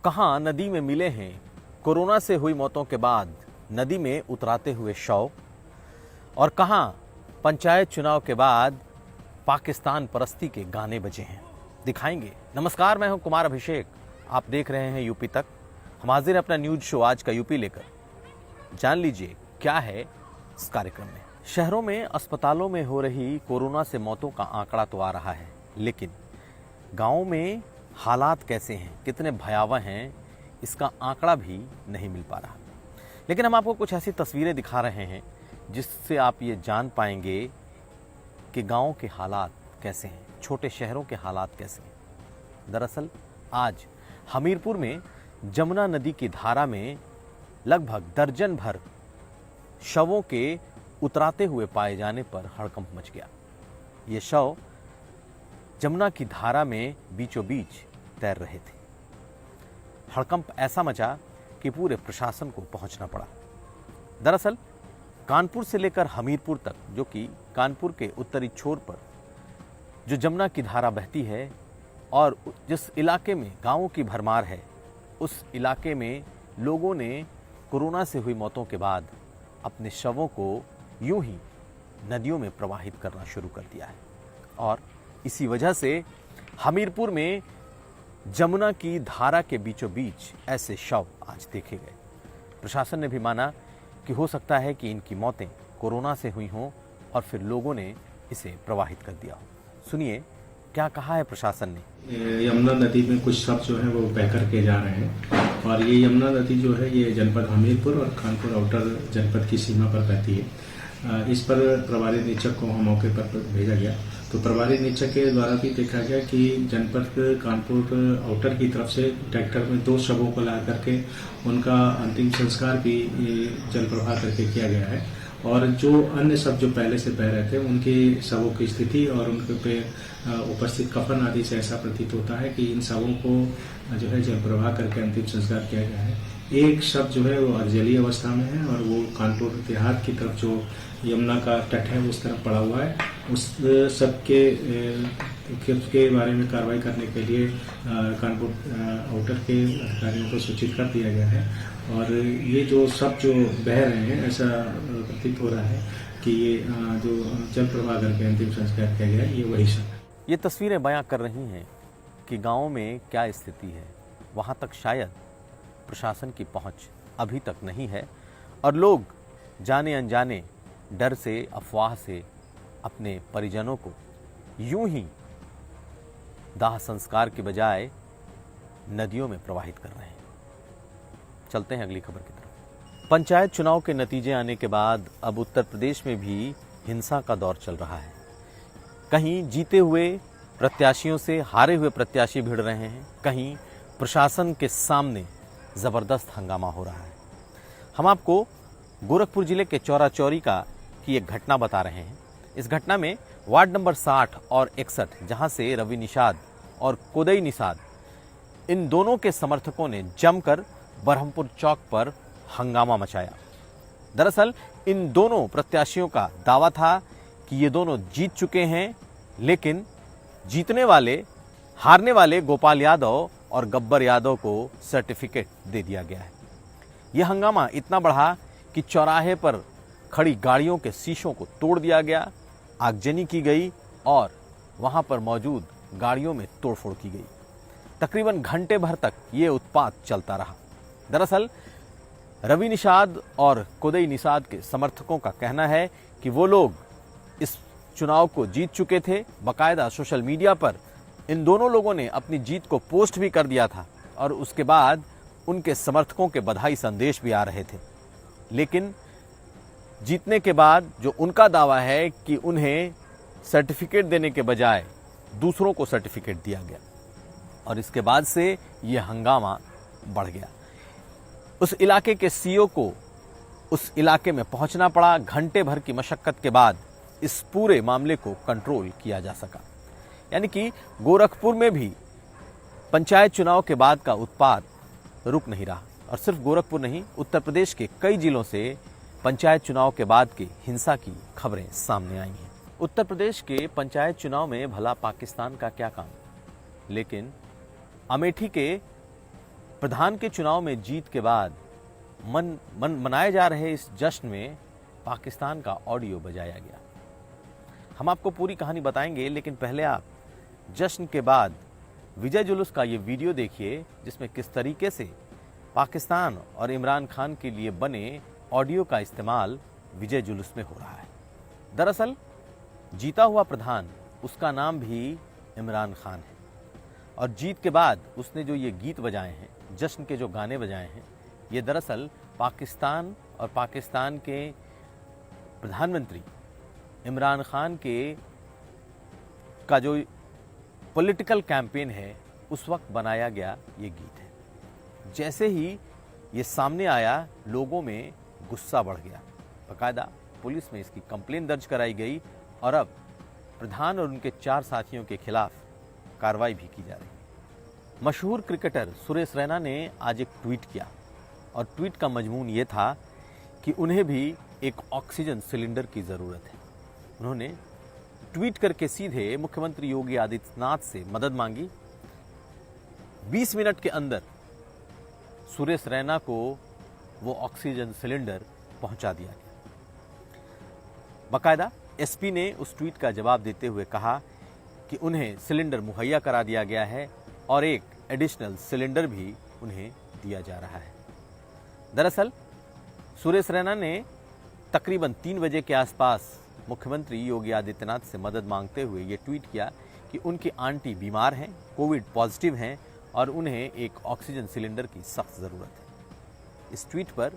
कहां नदी में मिले हैं कोरोना से हुई मौतों के बाद नदी में उतराते हुए शव, और कहां पंचायत चुनाव के बाद पाकिस्तान परस्ती के गाने बजे हैं, दिखाएंगे। नमस्कार, मैं हूं कुमार अभिषेक, आप देख रहे हैं यूपी तक। हम हाजिर हैं अपना न्यूज शो आज का यूपी लेकर। जान लीजिए क्या है इस कार्यक्रम में। शहरों में अस्पतालों में हो रही कोरोना से मौतों का आंकड़ा तो आ रहा है, लेकिन गांवों में हालात कैसे हैं, कितने भयावह हैं, इसका आंकड़ा भी नहीं मिल पा रहा। लेकिन हम आपको कुछ ऐसी तस्वीरें दिखा रहे हैं जिससे आप ये जान पाएंगे कि गांवों के हालात कैसे हैं, छोटे शहरों के हालात कैसे हैं। दरअसल आज हमीरपुर में जमुना नदी की धारा में लगभग दर्जन भर शवों के उतराते हुए पाए जाने पर हड़कंप मच गया। ये शव जमुना की धारा में बीचों बीच तैर रहे थे। हड़कंप ऐसा मचा कि पूरे प्रशासन को पहुंचना पड़ा। दरअसल कानपुर से लेकर हमीरपुर तक, जो कि कानपुर के उत्तरी छोर पर जो जमुना की धारा बहती है और जिस इलाके में गांवों की भरमार है, उस इलाके में लोगों ने कोरोना से हुई मौतों के बाद अपने शवों को यूं ही नदियों में प्रवाहित करना शुरू कर दिया है। और इसी वजह से हमीरपुर में जमुना की धारा के बीचों बीच ऐसे शव आज देखे गए। प्रशासन ने भी माना कि हो सकता है कि इनकी मौतें कोरोना से हुई हों और फिर लोगों ने इसे प्रवाहित कर दिया हो। सुनिए क्या कहा है प्रशासन ने। यमुना नदी में कुछ शव जो है वो बह करके जा रहे हैं, और ये यमुना नदी जो है ये जनपद हमीरपुर और कानपुर आउटर जनपद की सीमा पर बहती है। इस पर प्रभारी निरीक्षक को मौके पर भेजा गया, तो प्रभारी निरीक्षक के द्वारा भी देखा गया कि जनपद कानपुर आउटर की तरफ से ट्रैक्टर में 2 शवों को ला करके उनका अंतिम संस्कार भी जल प्रवाह करके किया गया है। और जो अन्य शव जो पहले से बह रहे थे उनके शवों की स्थिति और उनके पे उपस्थित कफन आदि से ऐसा प्रतीत होता है कि इन शवों को जो है जल प्रवाह करके अंतिम संस्कार किया गया है। एक शव जो है वो अर्जली अवस्था में है और वो कानपुर देहात की तरफ जो यमुना का तट है उस तरफ पड़ा हुआ है। उस सब के बारे में कार्रवाई करने के लिए कानपुर आउटर के अधिकारियों को सूचित कर दिया गया है। और ये जो सब जो बह रहे हैं, ऐसा प्रतीत हो रहा है कि ये जो जल प्रवाह करके अंतिम संस्कार किया गया है, ये वही सब है। ये तस्वीरें बयां कर रही हैं कि गाँव में क्या स्थिति है। वहाँ तक शायद प्रशासन की पहुँच अभी तक नहीं है और लोग जाने अनजाने डर से, अफवाह से अपने परिजनों को यूं ही दाह संस्कार के बजाय नदियों में प्रवाहित कर रहे हैं। चलते हैं अगली खबर की तरफ। पंचायत चुनाव के नतीजे आने के बाद अब उत्तर प्रदेश में भी हिंसा का दौर चल रहा है। कहीं जीते हुए प्रत्याशियों से हारे हुए प्रत्याशी भिड़ रहे हैं, कहीं प्रशासन के सामने जबरदस्त हंगामा हो रहा है। हम आपको गोरखपुर जिले के चौरा चौरी की एक घटना बता रहे हैं। इस घटना में वार्ड नंबर 60 और 61, जहां से रवि निषाद और कोदई निषाद, इन दोनों के समर्थकों ने जमकर बरहमपुर चौक पर हंगामा मचाया। दरअसल इन दोनों प्रत्याशियों का दावा था कि ये दोनों जीत चुके हैं, लेकिन हारने वाले गोपाल यादव और गब्बर यादव को सर्टिफिकेट दे दिया गया है। यह हंगामा इतना बढ़ा कि चौराहे पर खड़ी गाड़ियों के शीशों को तोड़ दिया गया, आगजनी की गई और वहां पर मौजूद गाड़ियों में तोड़फोड़ की गई। तकरीबन घंटे भर तक ये उत्पात चलता रहा। दरअसल रवि निषाद और कोदई निषाद के समर्थकों का कहना है कि वो लोग इस चुनाव को जीत चुके थे। बाकायदा सोशल मीडिया पर इन दोनों लोगों ने अपनी जीत को पोस्ट भी कर दिया था और उसके बाद उनके समर्थकों के बधाई संदेश भी आ रहे थे। लेकिन जीतने के बाद जो उनका दावा है कि उन्हें सर्टिफिकेट देने के बजाय दूसरों को सर्टिफिकेट दिया गया और इसके बाद से यह हंगामा बढ़ गया। उस इलाके के सीईओ को उस इलाके में पहुंचना पड़ा। घंटे भर की मशक्कत के बाद इस पूरे मामले को कंट्रोल किया जा सका। यानी कि गोरखपुर में भी पंचायत चुनाव के बाद का उत्पात रुक नहीं रहा। और सिर्फ गोरखपुर नहीं, उत्तर प्रदेश के कई जिलों से पंचायत चुनाव के बाद की हिंसा की खबरें सामने आई हैं। उत्तर प्रदेश के पंचायत चुनाव में भला पाकिस्तान का क्या काम, लेकिन अमेठी के प्रधान के चुनाव में जीत के बाद मनाए जा रहे इस जश्न में पाकिस्तान का ऑडियो बजाया गया। हम आपको पूरी कहानी बताएंगे, लेकिन पहले आप जश्न के बाद विजय जुलूस का ये वीडियो देखिए, जिसमें किस तरीके से पाकिस्तान और इमरान खान के लिए बने ऑडियो का इस्तेमाल विजय जुलूस में हो रहा है। दरअसल जीता हुआ प्रधान, उसका नाम भी इमरान खान है, और जीत के बाद उसने जो ये गीत बजाए हैं, जश्न के जो गाने बजाए हैं, ये दरअसल पाकिस्तान और पाकिस्तान के प्रधानमंत्री इमरान खान का जो पॉलिटिकल कैंपेन है उस वक्त बनाया गया ये गीत है। जैसे ही ये सामने आया, लोगों में गुस्सा बढ़ गया। बाकायदा पुलिस में इसकी कंप्लेन दर्ज कराई गई और अब प्रधान और उनके 4 साथियों के खिलाफ कार्रवाई भी की जा रही है। मशहूर क्रिकेटर सुरेश रैना ने आज एक ट्वीट किया, और ट्वीट का मजमून ये था कि उन्हें भी एक ऑक्सीजन सिलेंडर की ज़रूरत है। उन्होंने ट्वीट करके सीधे मुख्यमंत्री योगी आदित्यनाथ से मदद मांगी। 20 मिनट के अंदर सुरेश रैना को वो ऑक्सीजन सिलेंडर पहुंचा दिया गया। बाकायदा एसपी ने उस ट्वीट का जवाब देते हुए कहा कि उन्हें सिलेंडर मुहैया करा दिया गया है और एक एडिशनल सिलेंडर भी उन्हें दिया जा रहा है। दरअसल सुरेश रैना ने तकरीबन 3 बजे के आसपास मुख्यमंत्री योगी आदित्यनाथ से मदद मांगते हुए ये ट्वीट किया कि उनकी आंटी बीमार हैं, कोविड पॉजिटिव हैं और उन्हें एक ऑक्सीजन सिलेंडर की सख्त ज़रूरत है। इस ट्वीट पर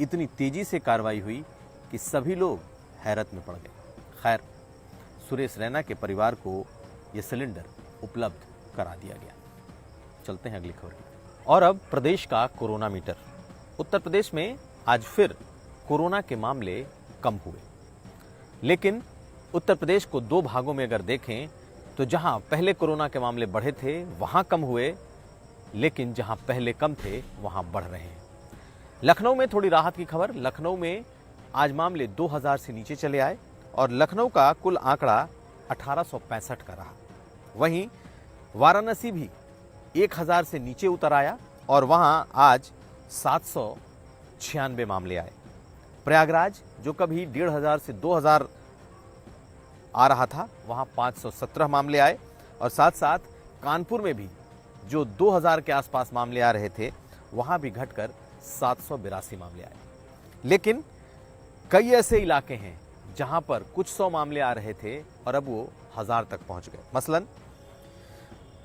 इतनी तेजी से कार्रवाई हुई कि सभी लोग हैरत में पड़ गए। खैर, सुरेश रैना के परिवार को यह सिलेंडर उपलब्ध करा दिया गया। चलते हैं अगली खबर की। और अब प्रदेश का कोरोना मीटर। उत्तर प्रदेश में आज फिर कोरोना के मामले कम हुए, लेकिन उत्तर प्रदेश को 2 भागों में अगर देखें तो जहां पहले कोरोना के मामले बढ़े थे वहां कम हुए, लेकिन जहां पहले कम थे वहां बढ़ रहे हैं। लखनऊ में थोड़ी राहत की खबर। लखनऊ में आज मामले 2000 से नीचे चले आए और लखनऊ का कुल आंकड़ा 1865 का रहा। वहीं वाराणसी भी 1000 से नीचे उतर आया और वहां आज 796 मामले आए। प्रयागराज, जो कभी 1500 से 2000 आ रहा था, वहां 517 मामले आए और साथ साथ कानपुर में भी जो 2000 के आसपास मामले आ रहे थे, वहां भी घटकर 782 मामले आए। लेकिन कई ऐसे इलाके हैं जहां पर कुछ 100 मामले आ रहे थे और अब वो 1000 तक पहुंच गए। मसलन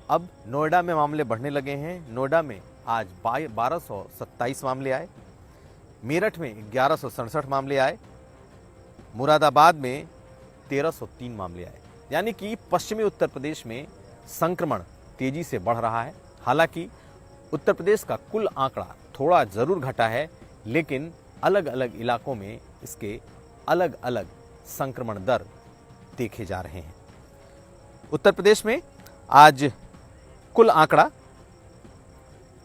अब नोएडा में मामले बढ़ने लगे हैं। नोएडा में आज 1227 मामले आए, मेरठ में 1167 मामले आए, मुरादाबाद में 1303 मामले आए। यानी कि पश्चिमी उत्तर प्रदेश में संक्रमण तेजी से बढ़ रहा है। हालांकि उत्तर प्रदेश का कुल आंकड़ा थोड़ा जरूर घटा है, लेकिन अलग अलग इलाकों में इसके अलग अलग संक्रमण दर देखे जा रहे हैं। उत्तर प्रदेश में आज कुल आंकड़ा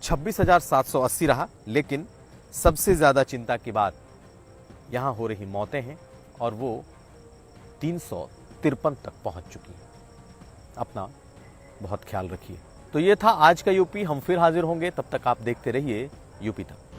26,780 रहा, लेकिन सबसे ज्यादा चिंता की बात यहां हो रही मौतें हैं और वो 353 तक पहुंच चुकी हैं। अपना बहुत ख्याल रखिए। तो ये था आज का यूपी। हम फिर हाजिर होंगे, तब तक आप देखते रहिए यूपी तक।